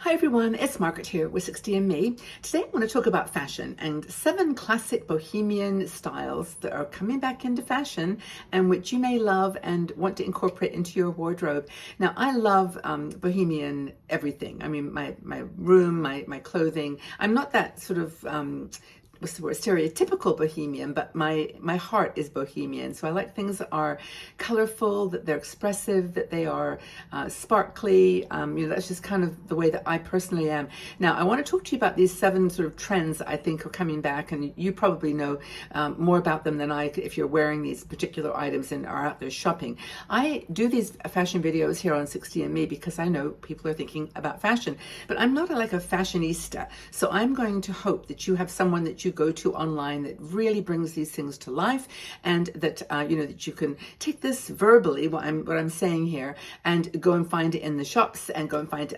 Hi everyone, it's Margaret here with 60andMe. Today I want to talk about fashion and 7 classic bohemian styles that are coming back into fashion and which you may love and want to incorporate into your wardrobe. Now I love bohemian everything. I mean my room, my clothing. I'm not that sort of what's the word, stereotypical bohemian, but my heart is bohemian. So I like things that are colorful, that they're expressive, that they are sparkly. That's just kind of the way that I personally am. Now I want to talk to you about these 7 sort of trends that I think are coming back, and you probably know more about them than I if you're wearing these particular items and are out there shopping. I do these fashion videos here on 60andMe because I know people are thinking about fashion, but I'm not like a fashionista. So I'm going to hope that you have someone that you go to online that really brings these things to life, and that that you can take this verbally, what I'm saying here, and go and find it in the shops and go and find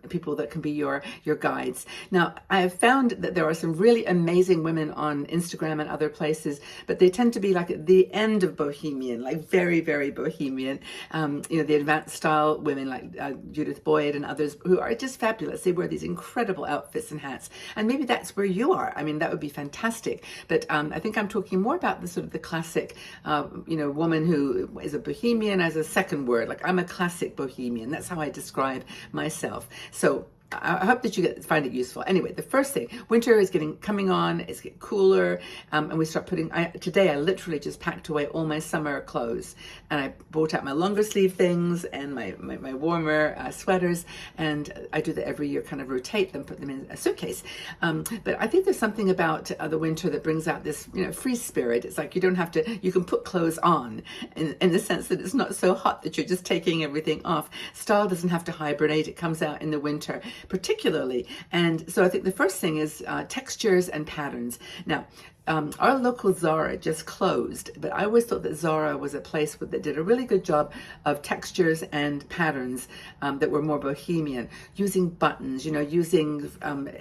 people that can be your guides. Now I have found that there are some really amazing women on Instagram and other places, but they tend to be like at the end of bohemian, like very, very bohemian. The advanced style women like Judith Boyd and others who are just fabulous. They wear these incredible outfits and hats, and maybe that's where you are. I mean, that would be fantastic. But I think I'm talking more about the sort of the classic, woman who is a bohemian as a second word. Like I'm a classic bohemian. That's how I describe myself. So I hope that you find it useful. Anyway, the first thing, winter is coming on, it's getting cooler, and we start today I literally just packed away all my summer clothes, and I brought out my longer sleeve things and my warmer sweaters, and I do that every year, kind of rotate them, put them in a suitcase. But I think there's something about the winter that brings out this, free spirit. It's like you can put clothes on in the sense that it's not so hot that you're just taking everything off. Style doesn't have to hibernate, it comes out in the winter particularly. And so I think the first thing is textures and patterns. Now, our local Zara just closed, but I always thought that Zara was a place that did a really good job of textures and patterns that were more bohemian, using buttons, using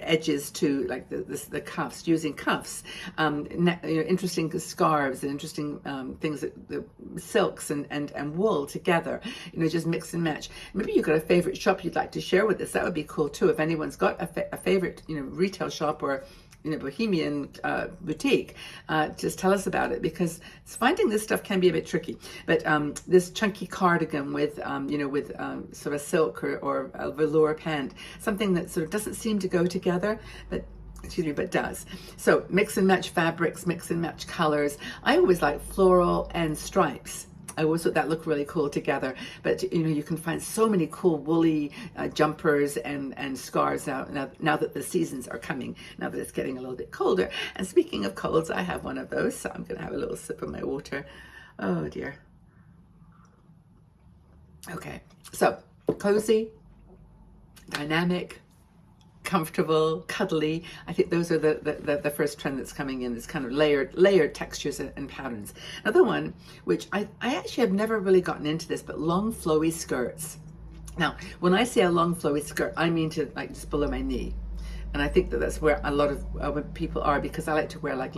edges to like the cuffs, using cuffs, interesting scarves and interesting things, the silks and wool together, just mix and match. Maybe you've got a favorite shop you'd like to share with us. That would be cool too. If anyone's got a favorite, retail shop or bohemian boutique, just tell us about it, because finding this stuff can be a bit tricky. But this chunky cardigan with sort of silk or a velour pant, something that sort of doesn't seem to go together, but does. So mix and match fabrics, mix and match colors. I always like floral and stripes. I always thought that looked really cool together. But you can find so many cool woolly jumpers and scarves now that the seasons are coming, now that it's getting a little bit colder. And speaking of colds, I have one of those, so I'm going to have a little sip of my water. Oh dear. Okay, so cozy, dynamic, comfortable, cuddly. I think those are the first trend that's coming in, this kind of layered textures and patterns. Another one, which I actually have never really gotten into this, but long flowy skirts. Now, when I say a long flowy skirt, I mean to like just below my knee. And I think that that's where a lot of people are, because I like to wear like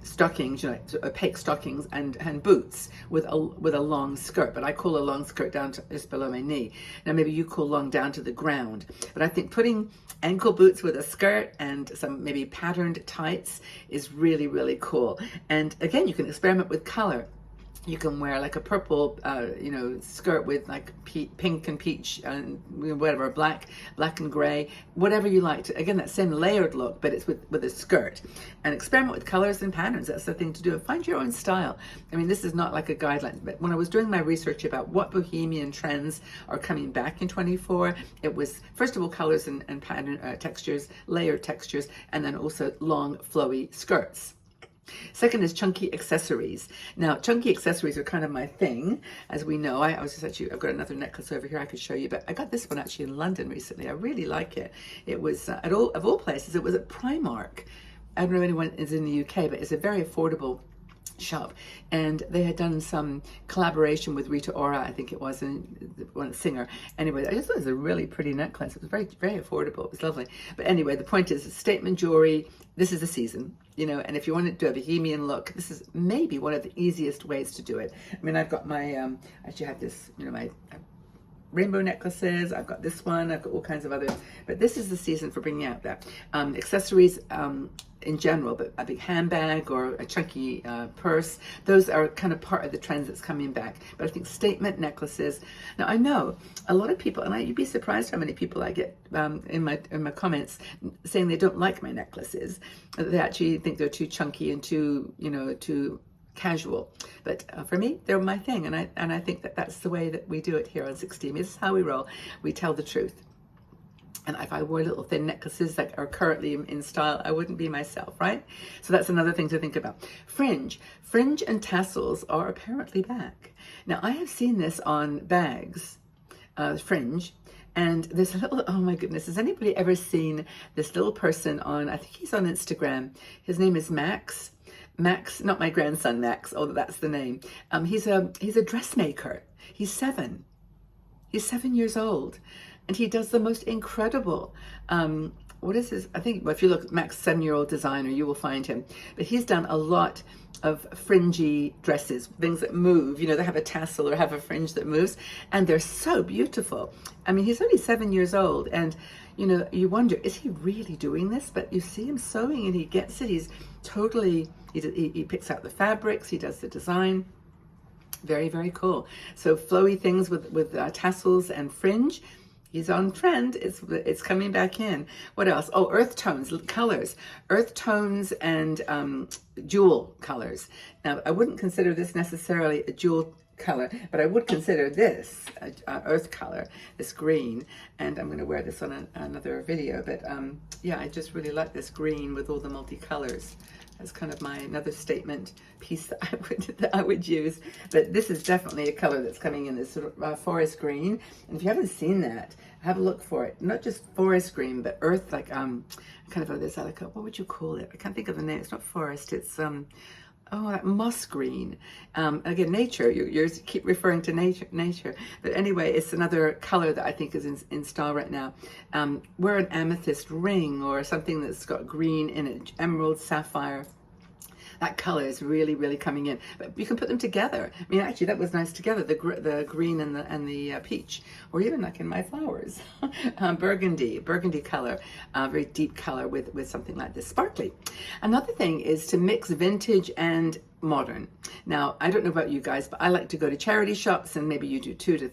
stockings, opaque stockings and boots with a long skirt. But I call a long skirt down to just below my knee. Now maybe you call long down to the ground. But I think putting ankle boots with a skirt and some maybe patterned tights is really, really cool. And again, you can experiment with color. You can wear like a purple, skirt with like pink and peach and whatever, black and gray, whatever you like to. Again, that same layered look, but it's with a skirt. And experiment with colors and patterns. That's the thing to do. Find your own style. I mean, this is not like a guideline, but when I was doing my research about what bohemian trends are coming back in 24, it was first of all colors and pattern textures, layered textures, and then also long flowy skirts. Second is chunky accessories. Now, chunky accessories are kind of my thing, as we know. I've got another necklace over here I could show you, but I got this one actually in London recently. I really like it. It was, of all places, it was at Primark. I don't know if anyone is in the UK, but it's a very affordable shop, and they had done some collaboration with Rita Ora, I think it was, and one singer. Anyway, I just thought it was a really pretty necklace. It was very, very affordable. It was lovely. But anyway, the point is, statement jewelry. This is the season, and if you want to do a bohemian look, this is maybe one of the easiest ways to do it. I mean, I've got my, I actually have this, my rainbow necklaces. I've got this one. I've got all kinds of others. But this is the season for bringing out that accessories in general, but a big handbag or a chunky purse. Those are kind of part of the trends that's coming back. But I think statement necklaces. Now I know a lot of people, and you'd be surprised how many people I get in my comments saying they don't like my necklaces. They actually think they're too chunky and too casual. But for me, they're my thing, and I think that that's the way that we do it here on 16. This is how we roll. We tell the truth. And if I wore little thin necklaces that are currently in style, I wouldn't be myself, right? So that's another thing to think about. Fringe and tassels are apparently back. Now I have seen this on bags, fringe. And there's a little, oh my goodness, has anybody ever seen this little person on, I think he's on Instagram. His name is Max, not my grandson Max, although that's the name. He's a dressmaker. He's 7 years old. And he does the most incredible, what is his, I think, well, if you look at Max 7-year-old designer, you will find him. But he's done a lot of fringy dresses, things that move, they have a tassel or have a fringe that moves, and they're so beautiful. I mean, he's only 7 years old, and you wonder, is he really doing this? But you see him sewing and he gets it. He's totally, he picks out the fabrics, he does the design. Very, very cool. So flowy things with tassels and fringe. He's on trend. It's coming back in. What else? Oh, earth tones, colors. Earth tones and jewel colors. Now, I wouldn't consider this necessarily a jewel color, but I would consider this earth color, this green. And I'm going to wear this on another video. But yeah, I just really like this green with all the multicolors. That's kind of another statement piece that I would use. But this is definitely a color that's coming in, this sort of forest green. And if you haven't seen that, have a look for it. Not just forest green, but earth, like kind of this, like what would you call it? I can't think of the name. It's not forest. It's like moss green. Again, nature. You keep referring to nature. But anyway, it's another color that I think is in style right now. Wear an amethyst ring or something that's got green in it, emerald, sapphire. That color is really, really coming in. But you can put them together. I mean, actually, that was nice together, the green and the peach, or even like in my flowers. burgundy color, very deep color with something like this, sparkly. Another thing is to mix vintage and modern. Now, I don't know about you guys, but I like to go to charity shops, and maybe you do too, to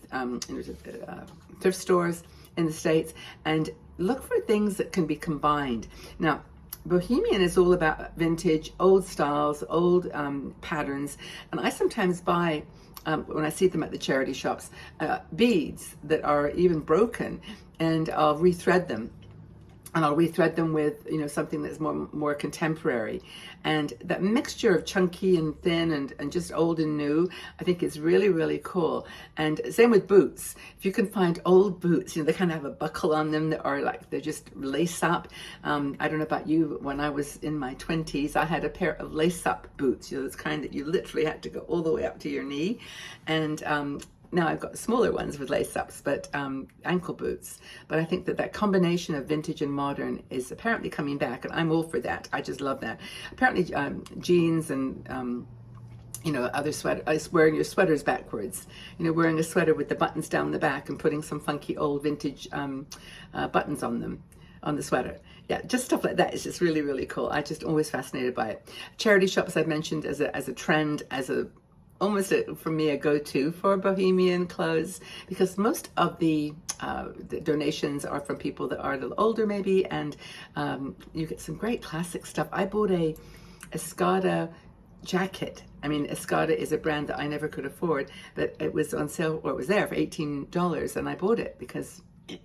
thrift stores in the States, and look for things that can be combined. Now, Bohemian is all about vintage, old styles, old patterns, and I sometimes buy, when I see them at the charity shops, beads that are even broken, and I'll rethread them. And I'll rethread them with, something that's more contemporary. And that mixture of chunky and thin and just old and new, I think is really, really cool. And same with boots. If you can find old boots, they kind of have a buckle on them that are like, they're just lace up. I don't know about you, when I was in my 20s, I had a pair of lace up boots, this kind that you literally had to go all the way up to your knee. And now I've got smaller ones with lace-ups, but ankle boots. But I think that combination of vintage and modern is apparently coming back, and I'm all for that. I just love that. Apparently jeans and other sweaters, wearing your sweaters backwards. Wearing a sweater with the buttons down the back and putting some funky old vintage buttons on them, on the sweater. Yeah, just stuff like that is just really, really cool. I just always fascinated by it. Charity shops I've mentioned as a trend, almost for me a go-to for Bohemian clothes, because most of the donations are from people that are a little older maybe, and you get some great classic stuff. I bought a Escada jacket. I mean, Escada is a brand that I never could afford, but it was on sale, or it was there for $18, and I bought it because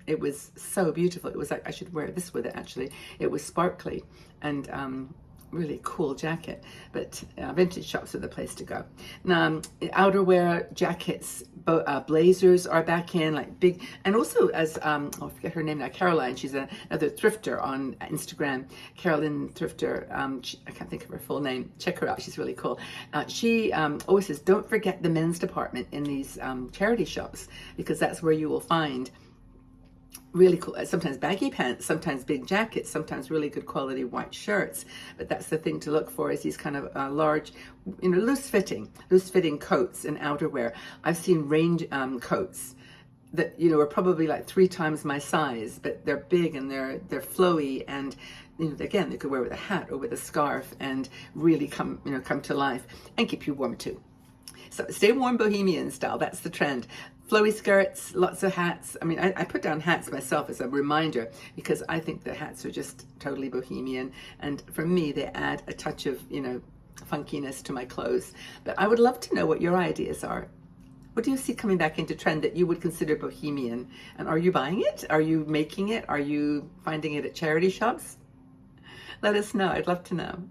it was so beautiful. It was like, I should wear this with it actually. It was sparkly and really cool jacket. But vintage shops are the place to go. Now, outerwear, jackets, blazers are back in, like big, and also as I forget her name now, Caroline. She's another thrifter on Instagram, Carolyn Thrifter. I can't think of her full name. Check her out. She's really cool. She always says, don't forget the men's department in these charity shops, because that's where you will find really cool, sometimes baggy pants, sometimes big jackets, sometimes really good quality white shirts. But that's the thing to look for, is these kind of large, loose fitting coats and outerwear. I've seen rain coats that, you know, are probably like 3 times my size, but they're big and they're flowy, and you know, again, they could wear with a hat or with a scarf and really come to life and keep you warm too. So stay warm Bohemian style, that's the trend. Flowy skirts, lots of hats. I mean, I put down hats myself as a reminder because I think the hats are just totally Bohemian, and for me they add a touch of, you know, funkiness to my clothes. But I would love to know what your ideas are. What do you see coming back into trend that you would consider Bohemian? And are you buying it? Are you making it? Are you finding it at charity shops? Let us know. I'd love to know.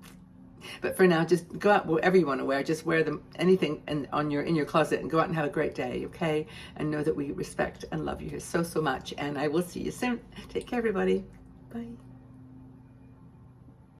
But for now, just go out wherever you want to wear. Just wear them, anything in your closet, and go out and have a great day, okay? And know that we respect and love you here so much. And I will see you soon. Take care, everybody. Bye.